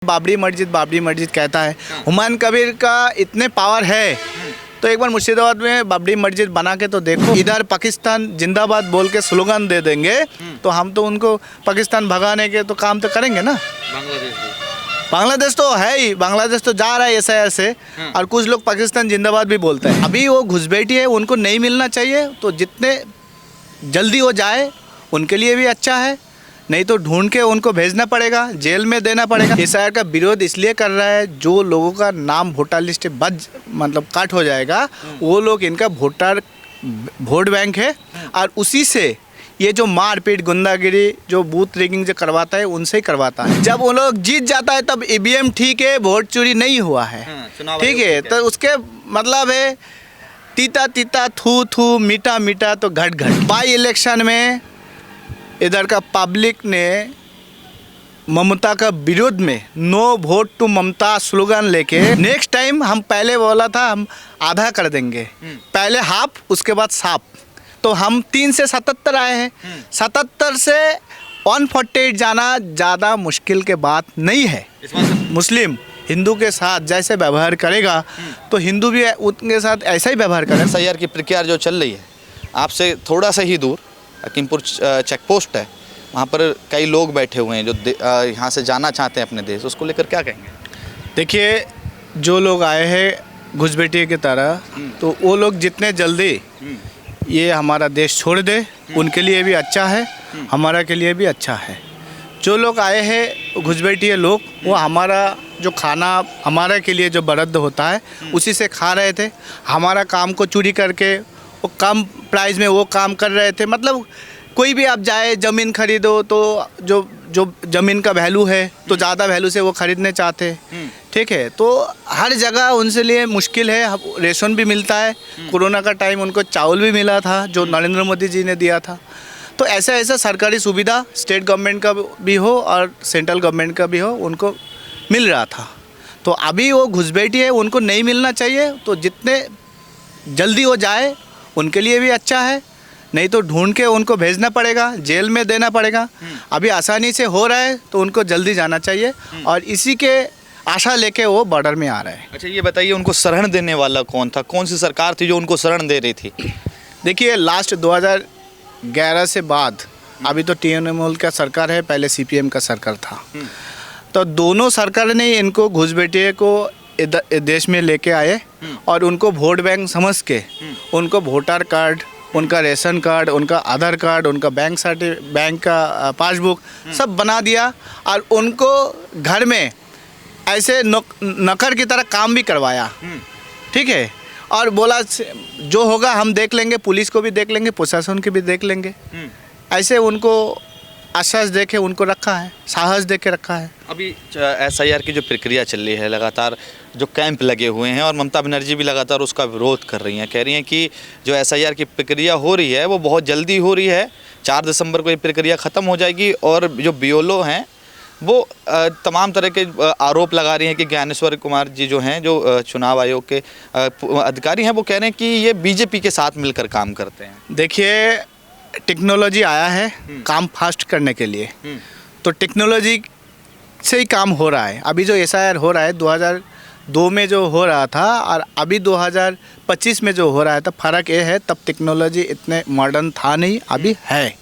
बाबरी मस्जिद कहता है। हुमायूं कबीर का इतने पावर है तो एक बार मुर्शिदाबाद में बाबरी मस्जिद बना के तो देखो। इधर पाकिस्तान जिंदाबाद बोल के स्लोगन दे देंगे तो हम तो उनको पाकिस्तान भगाने के तो काम तो करेंगे ना। बांग्लादेश तो है ही, बांग्लादेश तो जा रहा है एसआईआर से। और कुछ लोग पाकिस्तान जिंदाबाद भी बोलते हैं। अभी वो घुसपैठी है, उनको नहीं मिलना चाहिए, तो जितने जल्दी हो जाए उनके लिए भी अच्छा है। नहीं तो ढूंढ के उनको भेजना पड़ेगा, जेल में देना पड़ेगा। एसआईआर का विरोध इसलिए कर रहा है, जो लोगों का नाम वोटर लिस्ट मतलब कट हो जाएगा, वो लोग इनका वोट बैंक है। और उसी से ये जो मारपीट गुंडागिरी जो बूथ रिगिंग जो करवाता है, उनसे ही करवाता है। जब वो लोग जीत जाता है तब ईवीएम ठीक है, वोट चोरी नहीं हुआ है, ठीक है, तो उसके मतलब है तीता तीता थू थू मीठा मीठा तो घट घट। बाई इलेक्शन में इधर का पब्लिक ने ममता का विरोध में no vote to Mamata slogan लेके नेक्स्ट टाइम हम पहले बोला था हम आधा कर देंगे, पहले हाफ उसके बाद साफ। तो हम 3 से 77 आए हैं। 77 से 148 जाना ज़्यादा मुश्किल के बात नहीं है। मुस्लिम हिंदू के साथ जैसे व्यवहार करेगा तो हिंदू भी उनके साथ ऐसा ही व्यवहार करेगा। एसआईआर की प्रक्रिया जो चल रही है, आपसे थोड़ा सा ही दूर हकीमपुर चेक पोस्ट है, वहाँ पर कई लोग बैठे हुए हैं जो यहाँ से जाना चाहते हैं अपने देश, उसको लेकर क्या कहेंगे? देखिए, जो लोग आए हैं घुसपैठी की तरह, तो वो लोग जितने जल्दी ये हमारा देश छोड़ दे उनके लिए भी अच्छा है, हमारा के लिए भी अच्छा है। जो लोग आए हैं घुसपैठी लोग, वो हमारा जो खाना हमारा के लिए जो बराद्द होता है उसी से खा रहे थे। हमारा काम को चोरी करके वो कम प्राइस में वो काम कर रहे थे। मतलब कोई भी आप जाए ज़मीन खरीदो तो जो ज़मीन का वैल्यू है तो ज़्यादा वैल्यू से वो ख़रीदने चाहते, ठीक है। तो हर जगह उनसे लिए मुश्किल है। रेशन भी मिलता है, कोरोना का टाइम उनको चावल भी मिला था जो नरेंद्र मोदी जी ने दिया था। तो ऐसा ऐसा सरकारी सुविधा स्टेट गवर्नमेंट का भी हो और सेंट्रल गवर्नमेंट का भी हो, उनको मिल रहा था। तो अभी वो घुसपैठी है, उनको नहीं मिलना चाहिए, तो जितने जल्दी हो जाए उनके लिए भी अच्छा है। नहीं तो ढूंढ के उनको भेजना पड़ेगा, जेल में देना पड़ेगा। अभी आसानी से हो रहा है तो उनको जल्दी जाना चाहिए, और इसी के आशा लेके वो बॉर्डर में आ रहे हैं। अच्छा, ये बताइए उनको शरण देने वाला कौन था? कौन सी सरकार थी जो उनको शरण दे रही थी? देखिए, लास्ट 2011 से बाद अभी तो तृणमूल का सरकार है, पहले सीपीएम का सरकार था। तो दोनों सरकार ने इनको घुसपैठी को देश में लेके आए और उनको वोट बैंक समझ के उनको वोटर कार्ड, उनका रेशन कार्ड, उनका आधार कार्ड, उनका बैंक का पासबुक सब बना दिया, और उनको घर में ऐसे नौकर की तरह काम भी करवाया, ठीक है। और बोला जो होगा हम देख लेंगे, पुलिस को भी देख लेंगे, प्रशासन को भी देख लेंगे। ऐसे उनको आश्वास दे के उनको रखा है, साहस दे के रखा है। अभी एसआईआर की जो प्रक्रिया चल रही है, लगातार जो कैंप लगे हुए हैं, और ममता बनर्जी भी लगातार उसका विरोध कर रही हैं, कह रही हैं कि जो एसआईआर की प्रक्रिया हो रही है वो बहुत जल्दी हो रही है। 4 दिसंबर को ये प्रक्रिया ख़त्म हो जाएगी, और जो बीएलओ हैं वो तमाम तरह के आरोप लगा रही हैं कि ज्ञानेश्वर कुमार जी जो हैं, जो चुनाव आयोग के अधिकारी हैं, वो कह रहे हैं कि ये बीजेपी के साथ मिलकर काम करते हैं। देखिए, टेक्नोलॉजी आया है काम फास्ट करने के लिए, तो टेक्नोलॉजी से ही काम हो रहा है। अभी जो एसआईआर हो रहा है 2002 में जो हो रहा था और अभी 2025 में जो हो रहा है, तो फ़र्क ये है, तब टेक्नोलॉजी इतने मॉडर्न था नहीं, अभी है।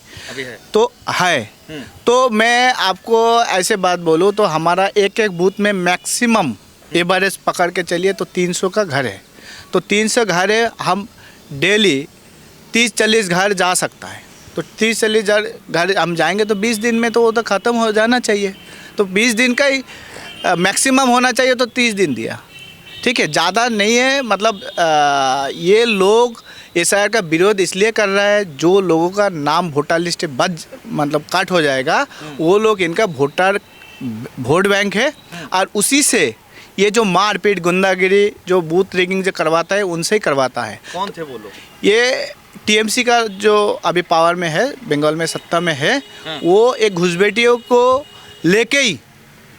तो है। तो मैं आपको ऐसे बात बोलूँ तो हमारा एक बूथ में मैक्सिमम एवरेज पकड़ के चलिए तो 300 का घर है। तो 300 घर है, हम डेली 30-40 घर जा सकता है। तो 30-40 घर हम जाएंगे तो 20 दिन में तो वो तो ख़त्म हो जाना चाहिए। तो 20 दिन का ही मैक्सिमम होना चाहिए, तो 30 दिन दिया, ठीक है, ज़्यादा नहीं है। मतलब ये लोग एसआईआर का विरोध इसलिए कर रहा है, जो लोगों का नाम वोटर लिस्ट मतलब कट हो जाएगा, वो लोग इनका वोट बैंक है। और उसी से ये जो मारपीट गुंडागिरी जो बूथ रिगिंग जो करवाता है, उनसे ही करवाता है। कौन थे वो लोग? ये टीएमसी का जो अभी पावर में है, बंगाल में सत्ता में है, वो एक घुसपैठियों को लेके ही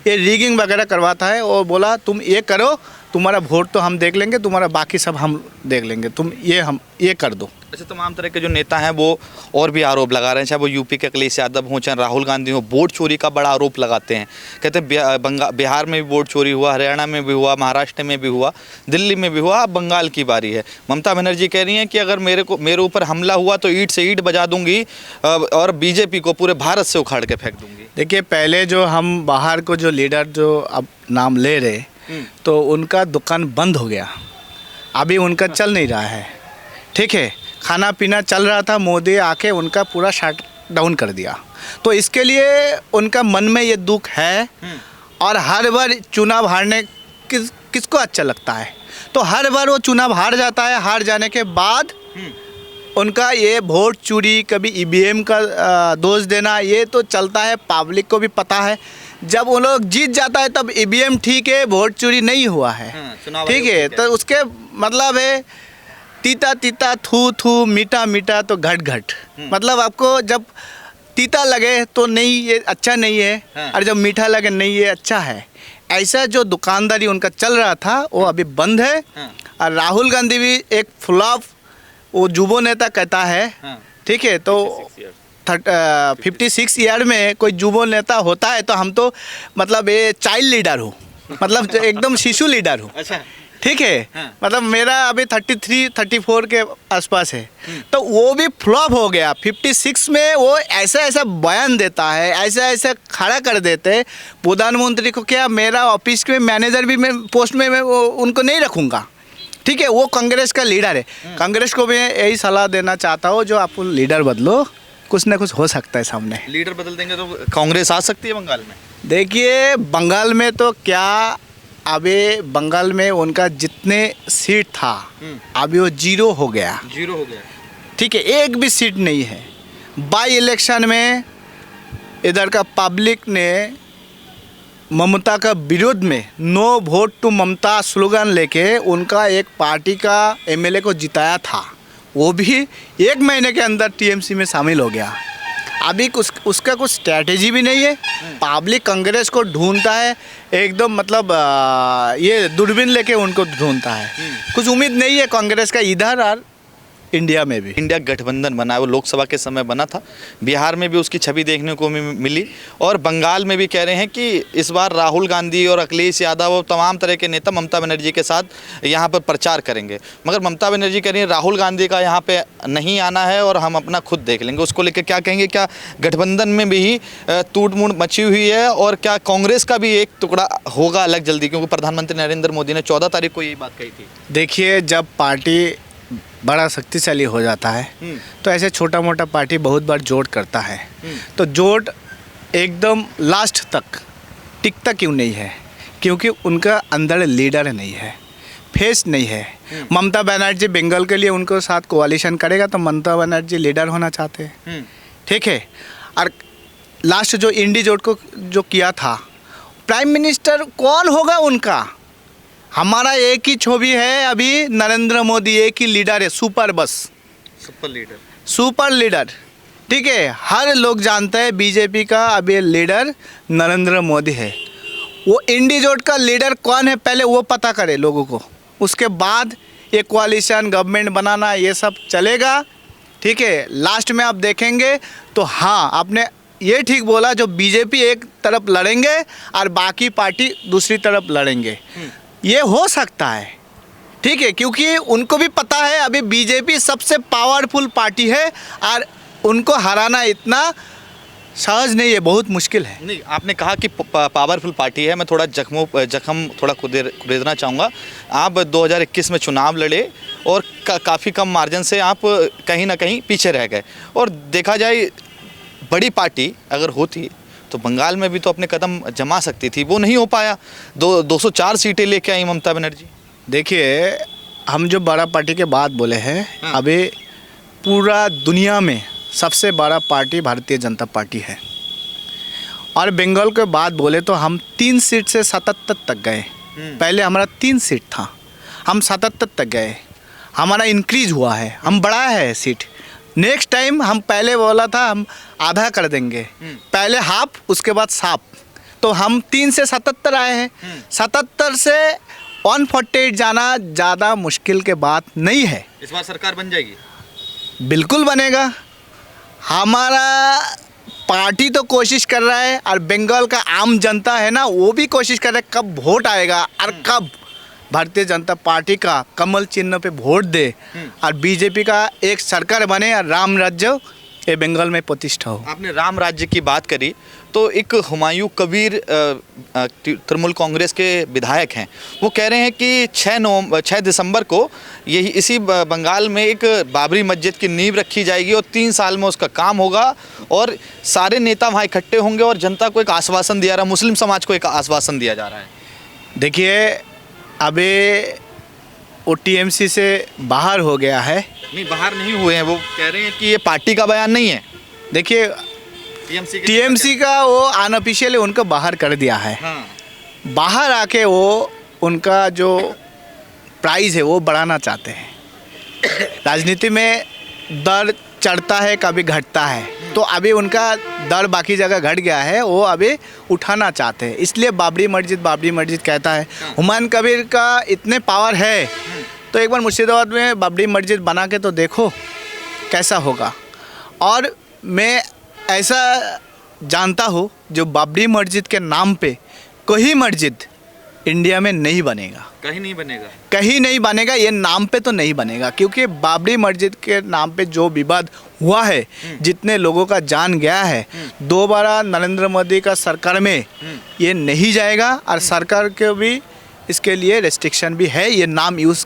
ये रिगिंग वगैरह करवाता है, और बोला तुम ये करो, तुम्हारा वोट तो हम देख लेंगे, तुम्हारा बाकी सब हम देख लेंगे, तुम ये कर दो। अच्छा, तमाम तरह के जो नेता हैं वो और भी आरोप लगा रहे हैं, चाहे वो यूपी के अखिलेश यादव हों, चाहे राहुल गांधी हो, वोट चोरी का बड़ा आरोप लगाते हैं। कहते हैं बिहार में भी वोट चोरी हुआ, हरियाणा में भी हुआ, महाराष्ट्र में भी हुआ, दिल्ली में भी हुआ, अब बंगाल की बारी है। ममता बनर्जी कह रही हैं कि अगर मेरे ऊपर हमला हुआ तो ईंट से ईंट बजा दूंगी और बीजेपी को पूरे भारत से उखाड़ के फेंक दूंगी। देखिए, पहले जो हम बाहर को जो लीडर जो अब नाम ले रहे तो उनका दुकान बंद हो गया, अभी उनका चल नहीं रहा है। ठीक है, खाना पीना चल रहा था, मोदी आके उनका पूरा शट डाउन कर दिया। तो इसके लिए उनका मन में ये दुख है। और हर बार चुनाव हारने किसको अच्छा लगता है, तो हर बार वो चुनाव हार जाता है। हार जाने के बाद उनका ये वोट चोरी, कभी ईवीएम का दोष देना, ये तो चलता है, पब्लिक को भी पता है। जब वो लोग जीत जाता है तब ईवीएम ठीक है, वोट चोरी नहीं हुआ है। ठीक है, तो उसके मतलब है तीता तीता, थू थू, मीठा मीठा तो घट घट। मतलब आपको जब तीता लगे तो नहीं, ये अच्छा नहीं है, और जब मीठा लगे नहीं, ये अच्छा है। ऐसा जो दुकानदारी उनका चल रहा था वो अभी बंद है। और राहुल गांधी भी एक फ्लॉप, वो जुबो नेता कहता है। ठीक है, तो 56 ईयर में कोई जुबो नेता होता है तो हम तो मतलब ये चाइल्ड लीडर हूँ, मतलब एकदम शिशु लीडर हूँ। अच्छा, ठीक है, मतलब मेरा अभी 33-34 के आसपास है। तो वो भी फ्लॉप हो गया। 56 में वो ऐसा ऐसा बयान देता है, ऐसा ऐसा खड़ा कर देते प्रधानमंत्री को, क्या मेरा ऑफिस के मैनेजर भी मैं पोस्ट में मैं उनको नहीं रखूँगा। ठीक है, वो कांग्रेस का लीडर है। कांग्रेस को भी यही सलाह देना चाहता हूँ, जो आप लीडर बदलो, कुछ ना कुछ हो सकता है सामने। लीडर बदल देंगे तो कांग्रेस आ सकती है बंगाल में। देखिए, बंगाल में तो क्या, अभी बंगाल में उनका जितने सीट था अभी वो जीरो हो गया। ठीक है, एक भी सीट नहीं है। बाई इलेक्शन में इधर का पब्लिक ने ममता का विरोध में no vote to Mamata slogan लेके उनका एक पार्टी का एमएलए को जिताया था। वो भी 1 महीने के अंदर टीएमसी में शामिल हो गया। अभी उसका कुछ स्ट्रैटेजी भी नहीं है। पब्लिक कांग्रेस को ढूंढता है एकदम, मतलब ये दूरबीन लेके उनको ढूंढता है। कुछ उम्मीद नहीं है कांग्रेस का इधर और इंडिया में भी। इंडिया गठबंधन बना है, वो लोकसभा के समय बना था। बिहार में भी उसकी छवि देखने को मिली, और बंगाल में भी कह रहे हैं कि इस बार राहुल गांधी और अखिलेश यादव और तमाम तरह के नेता ममता बनर्जी के साथ यहाँ पर प्रचार करेंगे। मगर ममता बनर्जी कह रही है राहुल गांधी का यहाँ पे नहीं आना है और हम अपना खुद देख लेंगे। उसको लेकर क्या कहेंगे? क्या गठबंधन में भी टूट मूट मची हुई है, और क्या कांग्रेस का भी एक टुकड़ा होगा अलग जल्दी? क्योंकि प्रधानमंत्री नरेंद्र मोदी ने 14 तारीख को यही बात कही थी। देखिए, जब पार्टी बड़ा शक्तिशाली हो जाता है तो ऐसे छोटा मोटा पार्टी बहुत बार जोड़ करता है। तो जोड़ एकदम लास्ट तक टिकता क्यों नहीं है? क्योंकि उनका अंदर लीडर नहीं है, फेस नहीं है। ममता बनर्जी बंगाल के लिए उनको साथ कोalition करेगा तो ममता बनर्जी लीडर होना चाहते हैं। ठीक है, और लास्ट जो इंडी जोड़ को जो किया था, प्राइम मिनिस्टर कौन होगा उनका? हमारा एक ही छवि है अभी, नरेंद्र मोदी एक ही लीडर है, सुपर बस, सुपर लीडर। ठीक है, हर लोग जानते हैं बीजेपी का अभी लीडर नरेंद्र मोदी है। वो इंडी जोट का लीडर कौन है पहले वो पता करे लोगों को, उसके बाद ये कोalition गवर्नमेंट बनाना ये सब चलेगा। ठीक है, लास्ट में आप देखेंगे तो हाँ, आपने ये ठीक बोला, जो बीजेपी एक तरफ लड़ेंगे और बाकी पार्टी दूसरी तरफ लड़ेंगे, ये हो सकता है। ठीक है, क्योंकि उनको भी पता है अभी बीजेपी सबसे पावरफुल पार्टी है और उनको हराना इतना सहज नहीं है, बहुत मुश्किल है। नहीं, आपने कहा कि पावरफुल पार्टी है, मैं थोड़ा जख्म थोड़ा खुदेरना चाहूँगा। आप 2021 में चुनाव लड़े और काफ़ी कम मार्जिन से आप कहीं ना कहीं पीछे रह गए, और देखा जाए बड़ी पार्टी अगर होती तो बंगाल में भी तो अपने कदम जमा सकती थी, वो नहीं हो पाया। 204 सीटें लेके आई ममता बनर्जी। देखिए, हम जो बड़ा पार्टी के बात बोले हैं, अभी पूरा दुनिया में सबसे बड़ा पार्टी भारतीय जनता पार्टी है। और बंगाल के बात बोले तो हम 3 सीट से 77 तक गए। पहले हमारा 3 सीट था, हम 77 तक गए, हमारा इंक्रीज हुआ है, हम बढ़ाया है सीट। नेक्स्ट टाइम हम पहले बोला था हम आधा कर देंगे, पहले हाफ उसके बाद साफ, तो हम 3 से 77 आए हैं। 77 से 148 जाना ज़्यादा मुश्किल के बात नहीं है। इस बार सरकार बन जाएगी? बिल्कुल बनेगा। हमारा पार्टी तो कोशिश कर रहा है और बंगाल का आम जनता है ना, वो भी कोशिश कर रहा है कब वोट आएगा और कब भारतीय जनता पार्टी का कमल चिन्ह पे वोट दे और बीजेपी का एक सरकार बने और राम राज्य ये बंगाल में प्रतिष्ठा हो। आपने राम राज्य की बात करी तो एक हुमायूं कबीर तृणमूल कांग्रेस के विधायक हैं, वो कह रहे हैं कि 6 दिसंबर को यही इसी बंगाल में एक बाबरी मस्जिद की नींव रखी जाएगी और 3 साल में उसका काम होगा और सारे नेता वहाँ इकट्ठे होंगे और जनता को एक आश्वासन दिया रहा है, मुस्लिम समाज को एक आश्वासन दिया जा रहा है। देखिए अभी वो टीएमसी से बाहर हो गया है। नहीं, बाहर नहीं हुए हैं, वो कह रहे हैं कि ये पार्टी का बयान नहीं है। देखिए टीएमसी का वो अनऑफिशियली उनको बाहर कर दिया है। हाँ। बाहर आके वो उनका जो प्राइस है वो बढ़ाना चाहते हैं। राजनीति में दर चढ़ता है कभी घटता है, तो अभी उनका दर बाकी जगह घट गया है, वो अभी उठाना चाहते हैं, इसलिए बाबरी मस्जिद कहता है। हुमायूं कबीर का इतने पावर है तो एक बार मुर्शिदाबाद में बाबरी मस्जिद बना के तो देखो कैसा होगा। और मैं ऐसा जानता हूँ जो बाबरी मस्जिद के नाम पे कोई मस्जिद इंडिया में नहीं बनेगा, कहीं नहीं बनेगा, कहीं नहीं बनेगा, ये नाम पे तो नहीं बनेगा, क्योंकि बाबरी मस्जिद के नाम पे जो विवाद हुआ है, जितने लोगों का जान गया है, दोबारा नरेंद्र मोदी का सरकार में ये नहीं जाएगा और सरकार के भी इसके लिए रेस्ट्रिक्शन भी है, ये नाम यूज़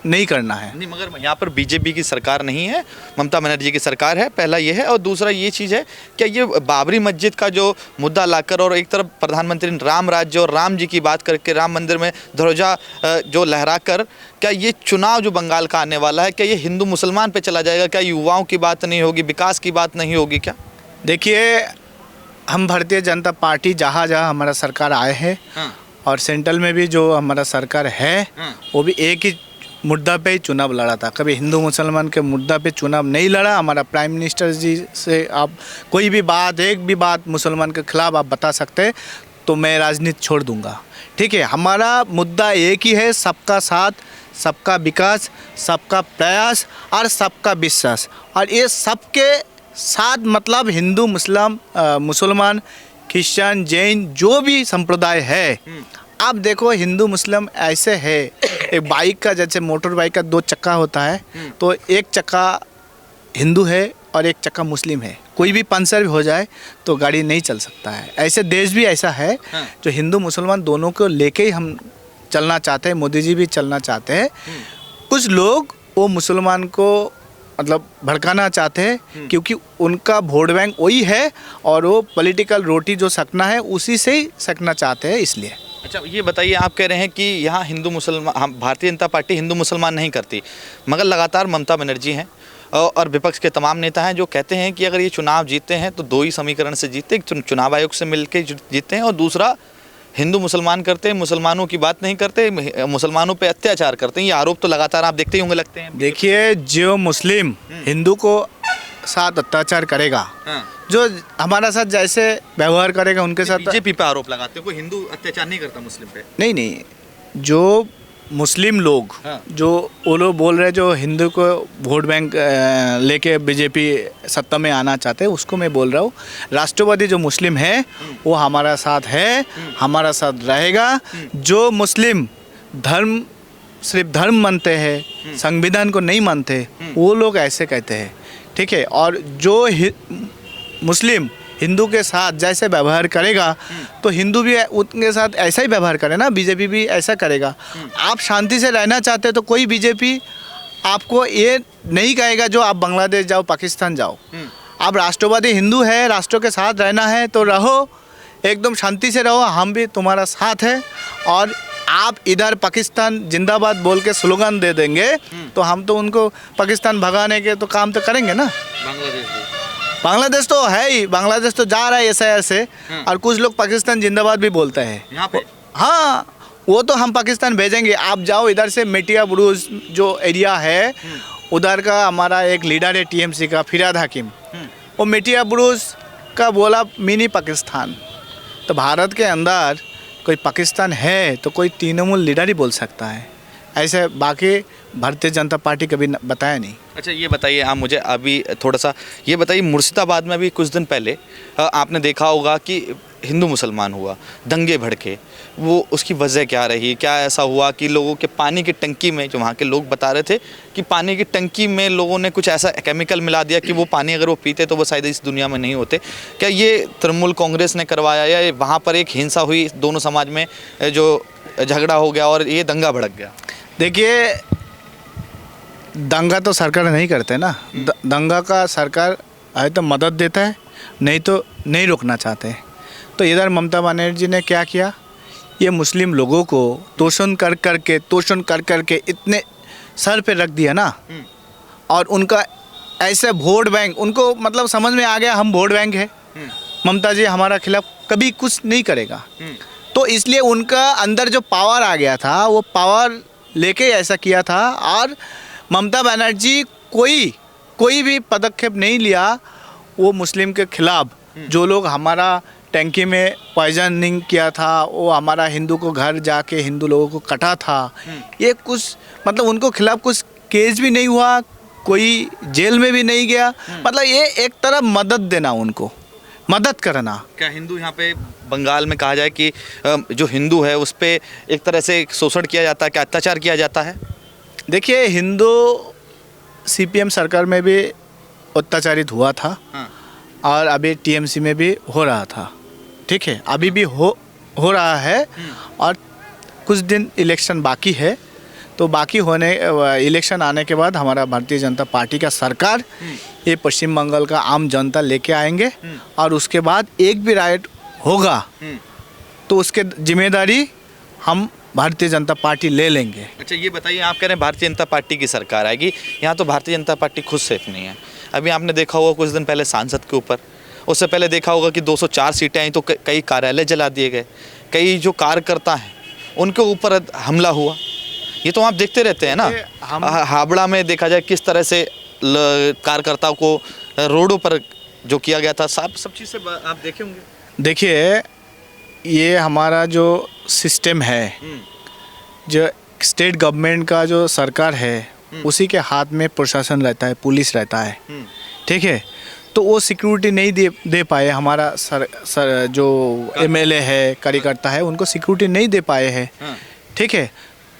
नहीं करना है। नहीं, मगर यहाँ पर बीजेपी की सरकार नहीं है, ममता बनर्जी की सरकार है, पहला ये है। और दूसरा ये चीज़ है कि ये बाबरी मस्जिद का जो मुद्दा लाकर और एक तरफ प्रधानमंत्री ने राम राज्य और राम जी की बात करके राम मंदिर में ध्वजा जो लहराकर, क्या ये चुनाव जो बंगाल का आने वाला है, क्या ये हिंदू मुसलमान पे चला जाएगा? क्या युवाओं की बात नहीं होगी, विकास की बात नहीं होगी क्या? देखिए हम भारतीय जनता पार्टी जहाँ जहाँ हमारा सरकार आए हैं और सेंट्रल में भी जो हमारा सरकार है वो भी एक ही मुद्दा पे ही चुनाव लड़ा था, कभी हिंदू मुसलमान के मुद्दा पे चुनाव नहीं लड़ा। हमारा प्राइम मिनिस्टर जी से आप कोई भी बात, एक भी बात मुसलमान के खिलाफ आप बता सकते हैं तो मैं राजनीति छोड़ दूंगा, ठीक है। हमारा मुद्दा एक ही है, सबका साथ, सबका विकास, सबका प्रयास और सबका विश्वास। और ये सबके साथ मतलब हिंदू मुसलमान क्रिश्चियन जैन जो भी संप्रदाय है। आप देखो हिंदू मुस्लिम ऐसे है, एक बाइक का जैसे मोटर बाइक का 2 चक्का होता है, तो एक चक्का हिंदू है और एक चक्का मुस्लिम है, कोई भी पंचर भी हो जाए तो गाड़ी नहीं चल सकता है। ऐसे देश भी ऐसा है जो हिंदू मुसलमान दोनों को लेके ही हम चलना चाहते हैं, मोदी जी भी चलना चाहते हैं। कुछ लोग वो मुसलमान को मतलब भड़काना चाहते हैं क्योंकि उनका वोट बैंक वही है और वो पॉलिटिकल रोटी जो सकना है उसी से ही सकना चाहते हैं, इसलिए। अच्छा, ये बताइए, आप कह रहे हैं कि यहाँ हिंदू मुसलमान, भारतीय जनता पार्टी हिंदू मुसलमान नहीं करती, मगर लगातार ममता बनर्जी हैं और विपक्ष के तमाम नेता हैं जो कहते हैं कि अगर ये चुनाव जीतते हैं तो 2 ही समीकरण से जीतते, एक चुनाव आयोग से मिलकर जीतते हैं और दूसरा हिंदू मुसलमान करते हैं, मुसलमानों की बात नहीं करते, मुसलमानों पे अत्याचार करते हैं। ये आरोप तो लगातार आप देखते ही होंगे, लगते हैं। देखिए जो मुस्लिम हिंदू को साथ अत्याचार करेगा, जो हमारा साथ जैसे व्यवहार करेगा उनके साथ। बीजेपी पे आरोप लगाते हो कोई हिंदू अत्याचार नहीं करता मुस्लिम पे? नहीं, जो मुस्लिम लोग जो वो लोग बोल रहे हैं जो हिंदू को वोट बैंक लेके बीजेपी सत्ता में आना चाहते हैं, उसको मैं बोल रहा हूँ राष्ट्रवादी जो मुस्लिम है वो हमारा साथ है, हमारा साथ रहेगा। जो मुस्लिम धर्म सिर्फ धर्म मानते हैं, संविधान को नहीं मानते, वो लोग ऐसे कहते हैं, ठीक है। और जो मुस्लिम हिंदू के साथ जैसे व्यवहार करेगा तो हिंदू भी उनके साथ ऐसा ही व्यवहार करे ना, बीजेपी भी ऐसा करेगा। आप शांति से रहना चाहते तो कोई बीजेपी आपको ये नहीं कहेगा जो आप बांग्लादेश जाओ, पाकिस्तान जाओ। आप राष्ट्रवादी हिंदू है, राष्ट्र के साथ रहना है तो रहो, एकदम शांति से रहो, हम भी तुम्हारा साथ है। और आप इधर पाकिस्तान जिंदाबाद बोल के स्लोगन दे देंगे तो हम तो उनको पाकिस्तान भगाने के तो काम तो करेंगे ना। बांग्लादेश तो है ही, बांग्लादेश तो जा रहा है SIR से, और कुछ लोग पाकिस्तान जिंदाबाद भी बोलते हैं यहाँ पे। हाँ, वो तो हम पाकिस्तान भेजेंगे। आप जाओ इधर से मेटिया बुरुज जो एरिया है उधर का हमारा एक लीडर है TMC का, फिराद हकीम, वो मेटिया बुरुज का बोला मिनी पाकिस्तान। तो भारत के अंदर कोई पाकिस्तान है तो कोई तृणमूल लीडर ही बोल सकता है, ऐसे बाकी भारतीय जनता पार्टी कभी बताया नहीं। अच्छा ये बताइए आप मुझे अभी थोड़ा सा ये बताइए, मुर्शिदाबाद में अभी कुछ दिन पहले आपने देखा होगा कि हिंदू मुसलमान हुआ, दंगे भड़के, वो उसकी वजह क्या रही? क्या ऐसा हुआ कि लोगों के पानी की टंकी में, जो वहाँ के लोग बता रहे थे कि पानी की टंकी में लोगों ने कुछ ऐसा केमिकल मिला दिया कि वो पानी अगर वो पीते तो वो शायद इस दुनिया में नहीं होते। क्या ये तृणमूल कांग्रेस ने करवाया या वहाँ पर एक हिंसा हुई, दोनों समाज में जो झगड़ा हो गया और ये दंगा भड़क गया? देखिए, दंगा तो सरकार नहीं करते ना। दंगा का सरकार है तो मदद देता है, नहीं तो नहीं रोकना चाहते। तो इधर ममता बनर्जी ने क्या किया, ये मुस्लिम लोगों को तोषण कर करके इतने सर पे रख दिया ना, और उनका ऐसे वोट बैंक, उनको मतलब समझ में आ गया हम वोट बैंक है, ममता जी हमारा खिलाफ कभी कुछ नहीं करेगा। तो इसलिए उनका अंदर जो पावर आ गया था, वो पावर लेके ऐसा किया था। और ममता बनर्जी कोई भी पदक्षेप नहीं लिया वो मुस्लिम के खिलाफ। जो लोग हमारा टैंकी में पॉइजनिंग किया था, वो हमारा हिंदू को घर जाके हिंदू लोगों को कटा था, ये कुछ मतलब उनको खिलाफ कुछ केस भी नहीं हुआ, कोई जेल में भी नहीं गया। मतलब ये एक तरह मदद देना, उनको मदद करना। क्या हिंदू यहाँ पे बंगाल में कहा जाए कि जो हिंदू है उस पर एक तरह से शोषण किया जाता है, क्या अत्याचार किया जाता है? देखिए, हिंदू सीपीएम सरकार में भी अत्याचारित हुआ था, और अभी टीएमसी में भी हो रहा था। ठीक है, अभी भी हो रहा है, और कुछ दिन इलेक्शन बाकी है। तो बाकी होने इलेक्शन आने के बाद हमारा भारतीय जनता पार्टी का सरकार ये पश्चिम बंगाल का आम जनता लेके आएंगे, और उसके बाद एक भी राइट होगा तो उसके जिम्मेदारी हम भारतीय जनता पार्टी ले लेंगे। अच्छा ये बताइए, आप कह रहे हैं भारतीय जनता पार्टी की सरकार आएगी, यहाँ तो भारतीय जनता पार्टी खुद सेफ नहीं है। अभी आपने देखा होगा कुछ दिन पहले सांसद के ऊपर, उससे पहले देखा होगा कि 204 सीटें आई तो कई कार्यालय जला दिए गए, कई जो कार्यकर्ता हैं उनके ऊपर हमला हुआ। ये तो आप देखते रहते हैं ना। हावड़ा में देखा जाए किस तरह से कार्यकर्ताओं को रोडों पर जो किया गया था, सब चीज़ से आप देखे होंगे। देखिए, ये हमारा जो सिस्टम है, जो स्टेट गवर्नमेंट का जो सरकार है, उसी के हाथ में प्रशासन रहता है, पुलिस रहता है। ठीक है, तो वो सिक्योरिटी नहीं दे पाए। हमारा जो एमएलए है, कार्यकर्ता है, उनको सिक्योरिटी नहीं दे पाए हैं। ठीक है,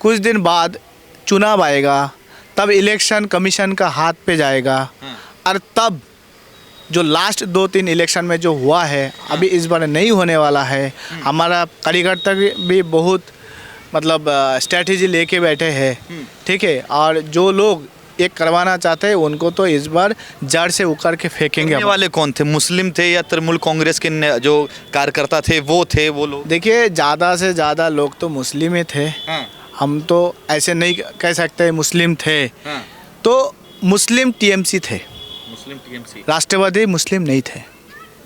कुछ दिन बाद चुनाव आएगा, तब इलेक्शन कमीशन का हाथ पे जाएगा, और तब जो लास्ट 2-3 इलेक्शन में जो हुआ है, अभी इस बार नहीं होने वाला है। हमारा कार्यकर्ता भी बहुत मतलब स्ट्रैटेजी लेके बैठे हैं। ठीक है, और जो लोग एक करवाना चाहते हैं उनको तो इस बार जड़ से उखाड़ के फेंकेंगे। वाले कौन थे, मुस्लिम थे या तृणमूल कांग्रेस के जो कार्यकर्ता थे वो लोग? देखिए, ज़्यादा से ज़्यादा लोग तो मुस्लिम ही थे। हम तो ऐसे नहीं कह सकते मुस्लिम थे। तो मुस्लिम टीएमसी थे, मुस्लिम टीएमसी, राष्ट्रवादी मुस्लिम नहीं थे।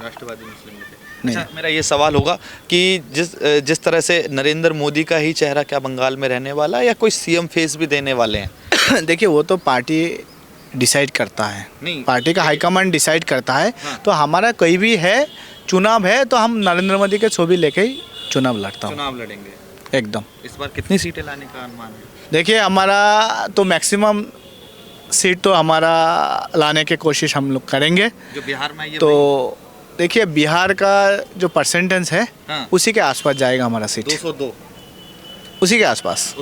राष्ट्रवादी मुस्लिम नहीं थे। अच्छा, मेरा ये सवाल होगा कि जिस तरह से नरेंद्र मोदी का ही चेहरा क्या बंगाल में रहने वाला है या कोई सीएम फेस भी देने वाले हैं? देखिए, वो तो पार्टी डिसाइड करता है, पार्टी का हाईकमांड डिसाइड करता है। तो हमारा कोई भी है, चुनाव है, तो हम नरेंद्र मोदी के छवि लेके ही चुनाव लड़ेंगे एकदम। इस बार कितनी सीटें लाने का अनुमान है? देखिए, हमारा तो मैक्सिमम सीट तो हमारा लाने की कोशिश हम लोग करेंगे। जो बिहार में तो देखिए, बिहार का जो परसेंटेज है, उसी के आसपास जाएगा हमारा सीट। 202 उसी के आसपास।